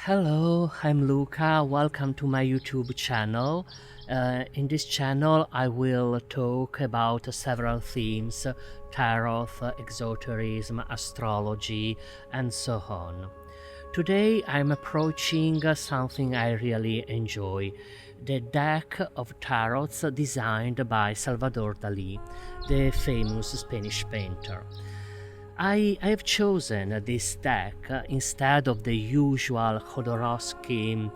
Hello, I'm Luca. Welcome to my YouTube channel. In this channel, I will talk about several themes: tarot, exoterism, astrology, and so on. Today, I'm approaching something I really enjoy: the deck of tarots designed by Salvador Dalí, the famous Spanish painter. I have chosen this deck instead of the usual Jodorowsky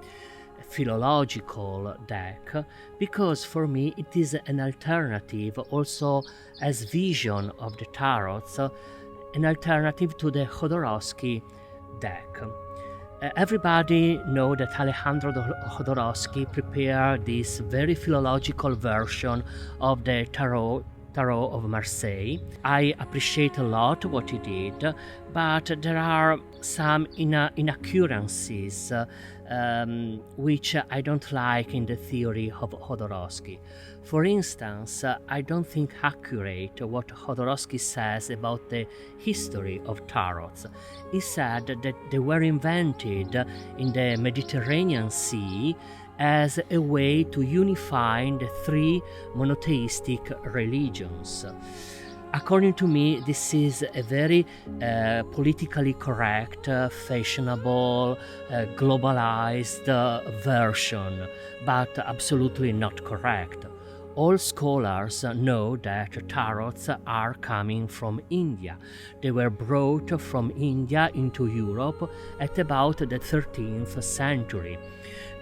philological deck because for me it is an alternative also as vision of the tarots, an alternative to the Jodorowsky deck. Everybody know that Alejandro Jodorowsky prepared this very philological version of the Tarot of Marseille. I appreciate a lot what he did, but there are some inaccuracies which I don't like in the theory of Jodorowsky. For instance, I don't think accurate what Jodorowsky says about the history of tarots. He said that they were invented in the Mediterranean Sea as a way to unify the three monotheistic religions. According to me, this is a very politically correct, fashionable, globalized version, but absolutely not correct. All scholars know that tarots are coming from India. They were brought from India into Europe at about the 13th century.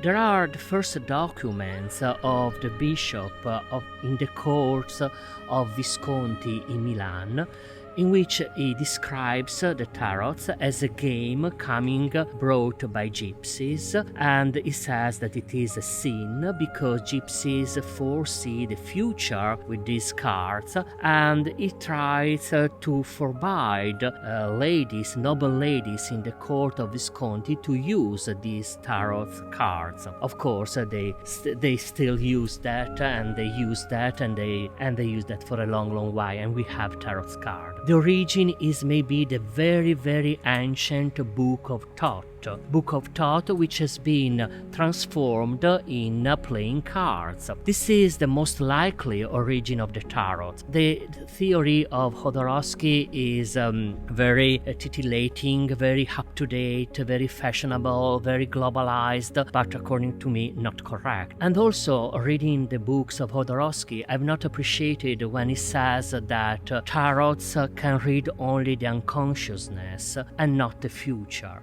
There are the first documents of the bishop in the courts of Visconti in Milan, in which he describes the tarots as a game brought by gypsies, and he says that it is a sin because gypsies foresee the future with these cards, and he tries to forbid noble ladies in the court of Visconti to use these tarot cards. Of course, they still use that, and they use that, and they use that for a long while, and we have tarot cards. The origin is maybe the very ancient Book of Thought, which has been transformed in playing cards. This is the most likely origin of the tarot. The theory of Jodorowsky is very titillating, very up-to-date, very fashionable, very globalized, but according to me, not correct. And also, reading the books of Jodorowsky, I've not appreciated when he says that tarots can read only the unconsciousness and not the future.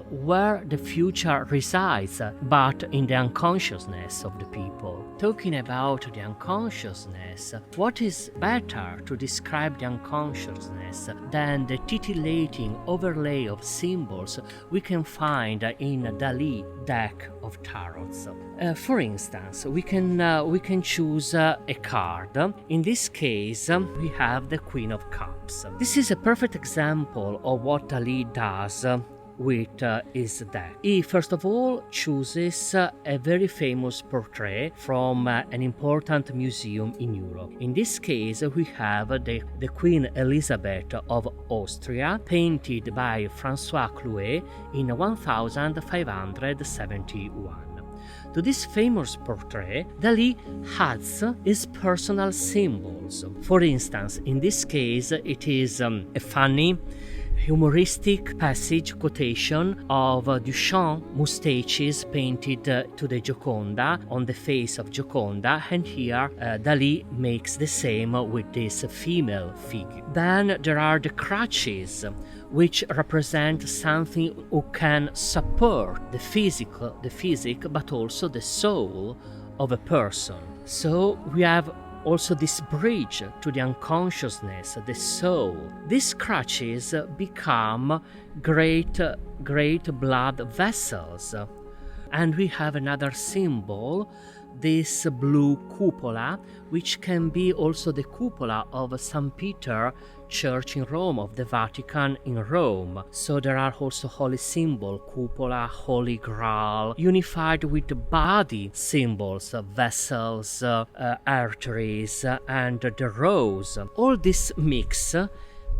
Where the future resides, but in the unconsciousness of the people. Talking about the unconsciousness, what is better to describe the unconsciousness than the titillating overlay of symbols we can find in Dalí deck of tarots? For instance, we can choose a card. In this case, we have the Queen of Cups. This is a perfect example of what Dalí does with his deck. He first of all chooses a very famous portrait from an important museum in Europe. In this case, we have the Queen Elizabeth of Austria, painted by François Clouet in 1571. To this famous portrait, Dalí adds his personal symbols. For instance, in this case, it is a funny, humoristic passage quotation of Duchamp moustaches painted to the Gioconda on the face of Gioconda, and here Dalí makes the same with this female figure. Then there are the crutches, which represent something who can support the physique, but also the soul of a person. So we have also this bridge to the unconsciousness, the soul. These crutches become great blood vessels. And we have another symbol, this blue cupola, which can be also the cupola of St. Peter Church in Rome, of the Vatican in Rome. So there are also holy symbol, cupola, holy grail, unified with the body symbols, vessels, arteries, and the rose. All this mix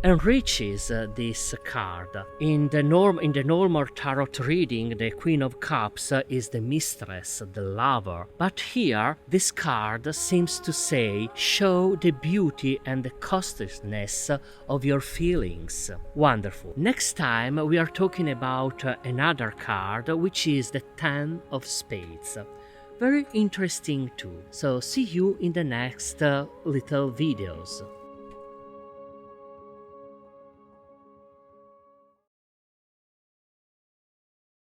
enriches this card. In the normal tarot reading, the Queen of Cups is the mistress, the lover. But here, this card seems to say, show the beauty and the costliness of your feelings. Wonderful. Next time we are talking about another card, which is the Ten of Spades. Very interesting too. So see you in the next little videos.